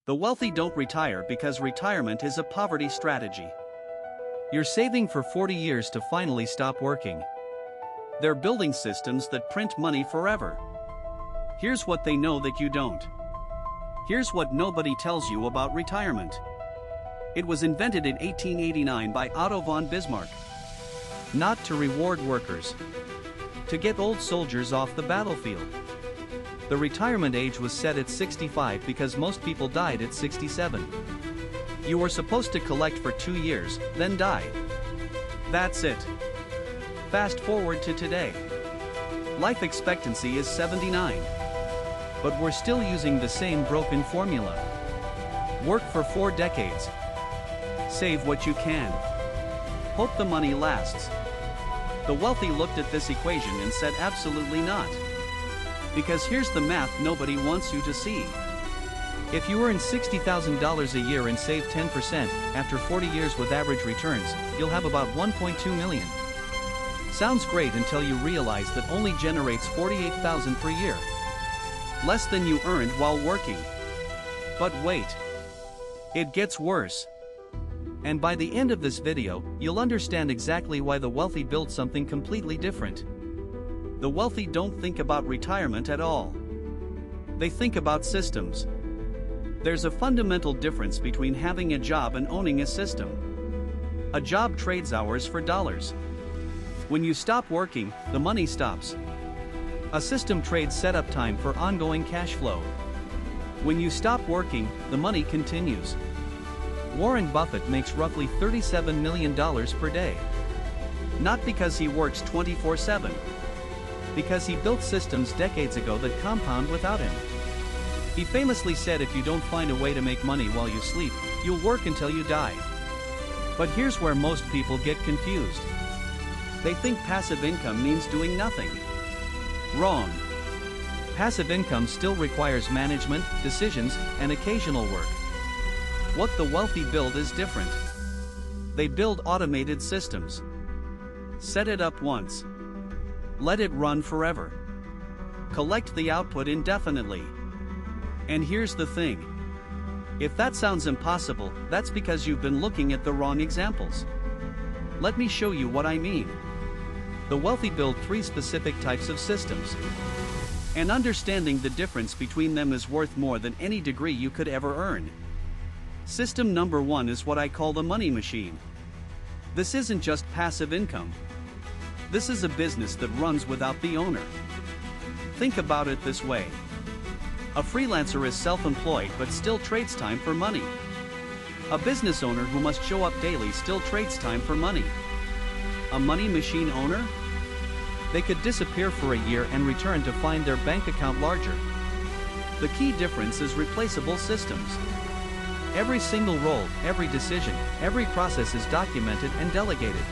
The wealthy don't retire because retirement is a poverty strategy. You're saving for 40 years to finally stop working. They're building systems that print money forever. Here's what they know that you don't. Here's what nobody tells you about retirement. It was invented in 1889 by Otto von Bismarck. Not to reward workers. To get old soldiers off the battlefield. The retirement age was set at 65 because most people died at 67. You were supposed to collect for 2 years, then die. That's it. Fast forward to today. Life expectancy is 79. But we're still using the same broken formula. Work for 4 decades. Save what you can. Hope the money lasts. The wealthy looked at this equation and said absolutely not. Because here's the math nobody wants you to see. If you earn $60,000 a year and save 10%, after 40 years with average returns, you'll have about 1.2 million. Sounds great until you realize that only generates $48,000 per year. Less than you earned while working. But wait. It gets worse. And by the end of this video, you'll understand exactly why the wealthy build something completely different. The wealthy don't think about retirement at all. They think about systems. There's a fundamental difference between having a job and owning a system. A job trades hours for dollars. When you stop working, the money stops. A system trades setup time for ongoing cash flow. When you stop working, the money continues. Warren Buffett makes roughly $37 million per day. Not because he works 24/7. Because he built systems decades ago that compound without him. He famously said if you don't find a way to make money while you sleep, you'll work until you die. But here's where most people get confused. They think passive income means doing nothing. Wrong. Passive income still requires management, decisions, and occasional work. What the wealthy build is different. They build automated systems. Set it up once. Let it run forever. Collect the output indefinitely. And here's the thing. If that sounds impossible, that's because you've been looking at the wrong examples. Let me show you what I mean. The wealthy build 3 specific types of systems. And understanding the difference between them is worth more than any degree you could ever earn. System number 1 is what I call the money machine. This isn't just passive income. This is a business that runs without the owner. Think about it this way. A freelancer is self-employed but still trades time for money. A business owner who must show up daily still trades time for money. A money machine owner? They could disappear for a year and return to find their bank account larger. The key difference is replaceable systems. Every single role, every decision, every process is documented and delegated.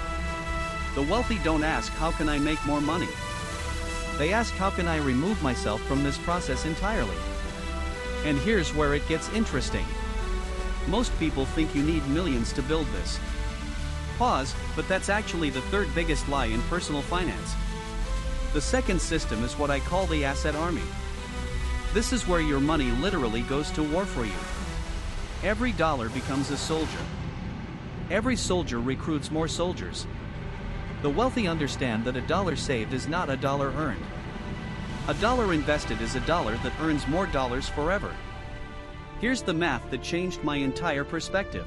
The wealthy don't ask how can I make more money. They ask how can I remove myself from this process entirely. And here's where it gets interesting. Most people think you need millions to build this. Pause, but that's actually the 3rd biggest lie in personal finance. The second system is what I call the asset army. This is where your money literally goes to war for you. Every dollar becomes a soldier. Every soldier recruits more soldiers. The wealthy understand that a dollar saved is not a dollar earned. A dollar invested is a dollar that earns more dollars forever. Here's the math that changed my entire perspective.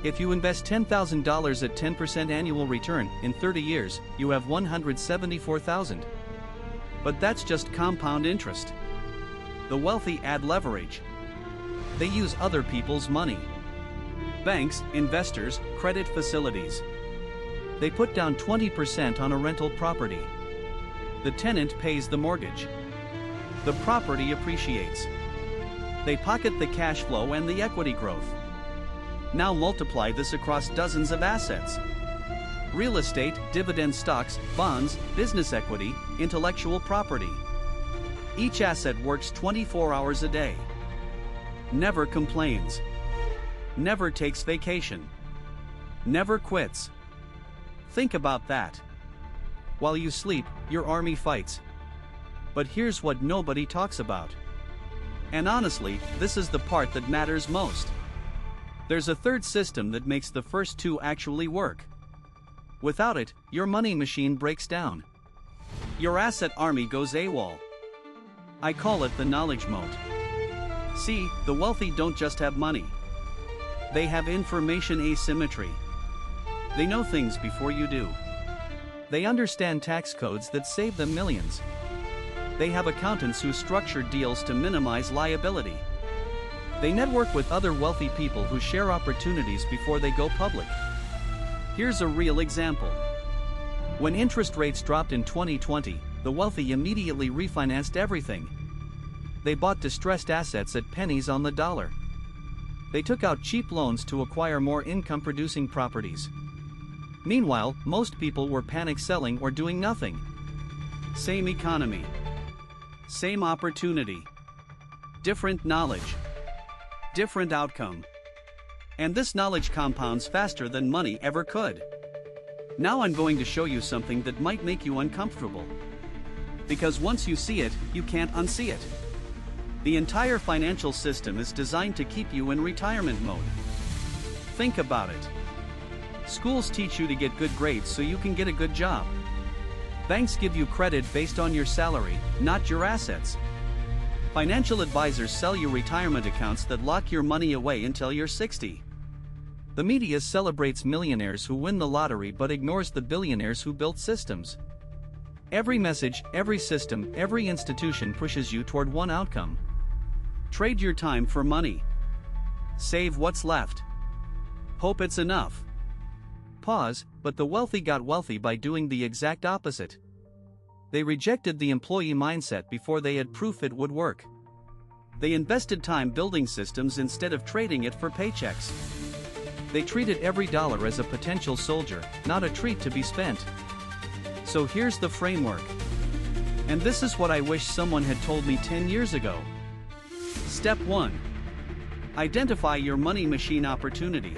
If you invest $10,000 at 10% annual return in 30 years, you have $174,000. But that's just compound interest. The wealthy add leverage. They use other people's money. Banks, investors, credit facilities. They put down 20% on a rental property. The tenant pays the mortgage. The property appreciates. They pocket the cash flow and the equity growth. Now multiply this across dozens of assets. Real estate, dividend stocks, bonds, business equity, intellectual property. Each asset works 24 hours a day. Never complains. Never takes vacation. Never quits. Think about that. While you sleep, your army fights. But here's what nobody talks about. And honestly, this is the part that matters most. There's a third system that makes the first two actually work. Without it, your money machine breaks down. Your asset army goes AWOL. I call it the knowledge moat. See, the wealthy don't just have money. They have information asymmetry. They know things before you do. They understand tax codes that save them millions. They have accountants who structure deals to minimize liability. They network with other wealthy people who share opportunities before they go public. Here's a real example. When interest rates dropped in 2020, the wealthy immediately refinanced everything. They bought distressed assets at pennies on the dollar. They took out cheap loans to acquire more income-producing properties. Meanwhile, most people were panic selling or doing nothing. Same economy. Same opportunity. Different knowledge. Different outcome. And this knowledge compounds faster than money ever could. Now I'm going to show you something that might make you uncomfortable. Because once you see it, you can't unsee it. The entire financial system is designed to keep you in retirement mode. Think about it. Schools teach you to get good grades so you can get a good job. Banks give you credit based on your salary, not your assets. Financial advisors sell you retirement accounts that lock your money away until you're 60. The media celebrates millionaires who win the lottery but ignores the billionaires who built systems. Every message, every system, every institution pushes you toward one outcome. Trade your time for money. Save what's left. Hope it's enough. Pause, but the wealthy got wealthy by doing the exact opposite. They rejected the employee mindset before they had proof it would work. They invested time building systems instead of trading it for paychecks. They treated every dollar as a potential soldier, not a treat to be spent. So here's the framework. And this is what I wish someone had told me 10 years ago. Step 1. Identify your money machine opportunity.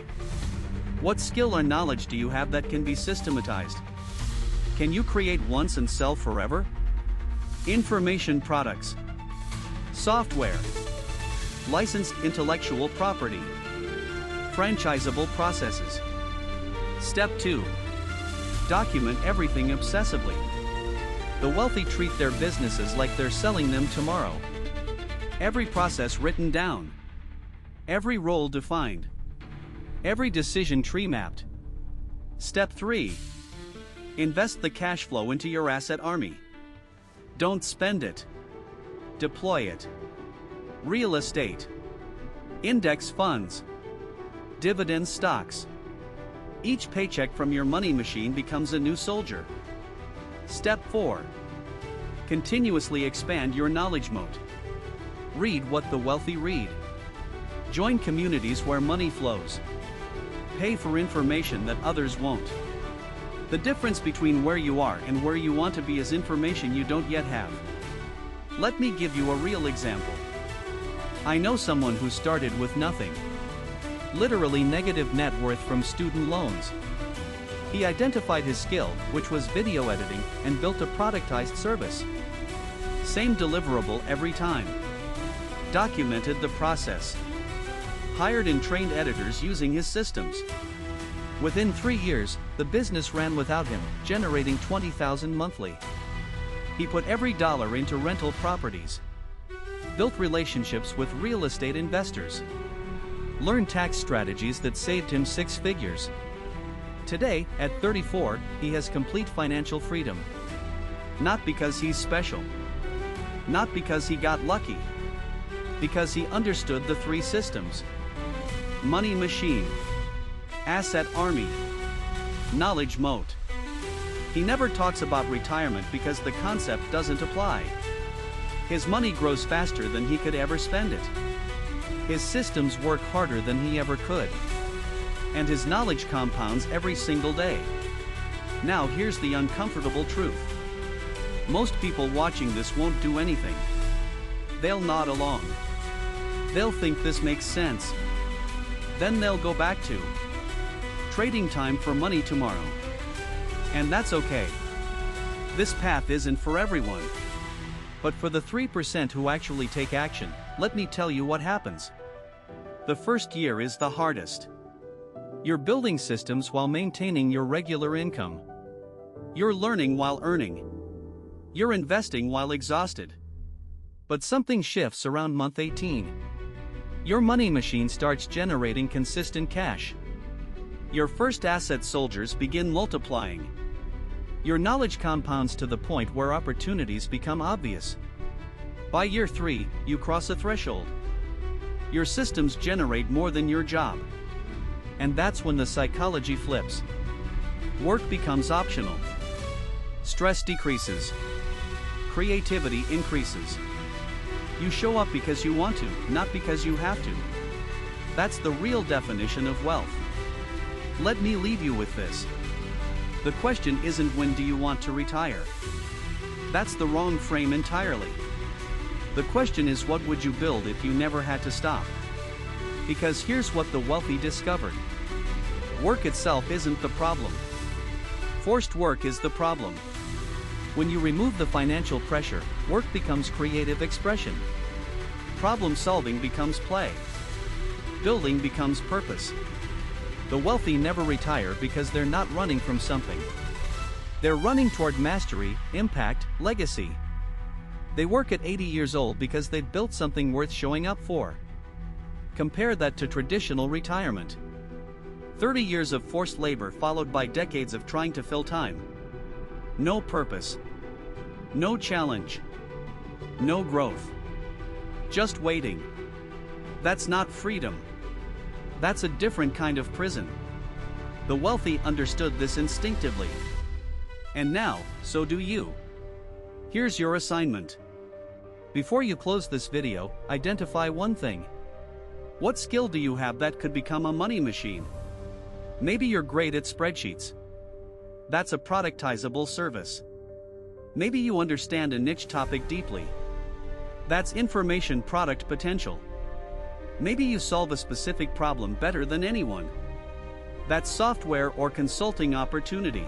What skill or knowledge do you have that can be systematized? Can you create once and sell forever? Information products. Software. Licensed intellectual property. Franchisable processes. Step 2. Document everything obsessively. The wealthy treat their businesses like they're selling them tomorrow. Every process written down. Every role defined. Every decision tree mapped. Step 3. Invest the cash flow into your asset army. Don't spend it. Deploy it. Real estate. Index funds. Dividend stocks. Each paycheck from your money machine becomes a new soldier. Step 4. Continuously expand your knowledge moat. Read what the wealthy read. Join communities where money flows. Pay for information that others won't. The difference between where you are and where you want to be is information you don't yet have. Let me give you a real example. I know someone who started with nothing. Literally negative net worth from student loans. He identified his skill, which was video editing, and built a productized service. Same deliverable every time. Documented the process. Hired and trained editors using his systems. Within 3 years, the business ran without him, generating $20,000 monthly. He put every dollar into rental properties. Built relationships with real estate investors. Learned tax strategies that saved him 6 figures. Today, at 34, he has complete financial freedom. Not because he's special. Not because he got lucky. Because he understood the 3 systems. Money machine. Asset army. Knowledge moat. He never talks about retirement because the concept doesn't apply. His money grows faster than he could ever spend it. His systems work harder than he ever could. And his knowledge compounds every single day. Now here's the uncomfortable truth. Most people watching this won't do anything. They'll nod along. They'll think this makes sense. Then they'll go back to trading time for money tomorrow. And that's okay. This path isn't for everyone. But for the 3% who actually take action, let me tell you what happens. The first year is the hardest. You're building systems while maintaining your regular income. You're learning while earning. You're investing while exhausted. But something shifts around month 18. Your money machine starts generating consistent cash. Your first asset soldiers begin multiplying. Your knowledge compounds to the point where opportunities become obvious. By year 3, you cross a threshold. Your systems generate more than your job. And that's when the psychology flips. Work becomes optional. Stress decreases. Creativity increases. You show up because you want to, not because you have to. That's the real definition of wealth. Let me leave you with this. The question isn't when do you want to retire. That's the wrong frame entirely. The question is what would you build if you never had to stop? Because here's what the wealthy discovered. Work itself isn't the problem. Forced work is the problem. When you remove the financial pressure, work becomes creative expression. Problem solving becomes play. Building becomes purpose. The wealthy never retire because they're not running from something. They're running toward mastery, impact, legacy. They work at 80 years old because they've built something worth showing up for. Compare that to traditional retirement. 30 years of forced labor followed by decades of trying to fill time. No purpose. No challenge. No growth. Just waiting. That's not freedom. That's a different kind of prison. The wealthy understood this instinctively. And now, so do you. Here's your assignment. Before you close this video, identify one thing. What skill do you have that could become a money machine? Maybe you're great at spreadsheets. That's a productizable service. Maybe you understand a niche topic deeply. That's information product potential. Maybe you solve a specific problem better than anyone. That's software or consulting opportunity.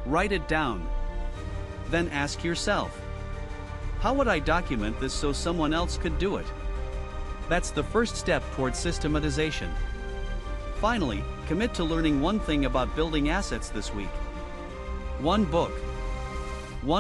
Write it down. Then ask yourself, how would I document this so someone else could do it? That's the first step towards systematization. Finally, commit to learning one thing about building assets this week. One book.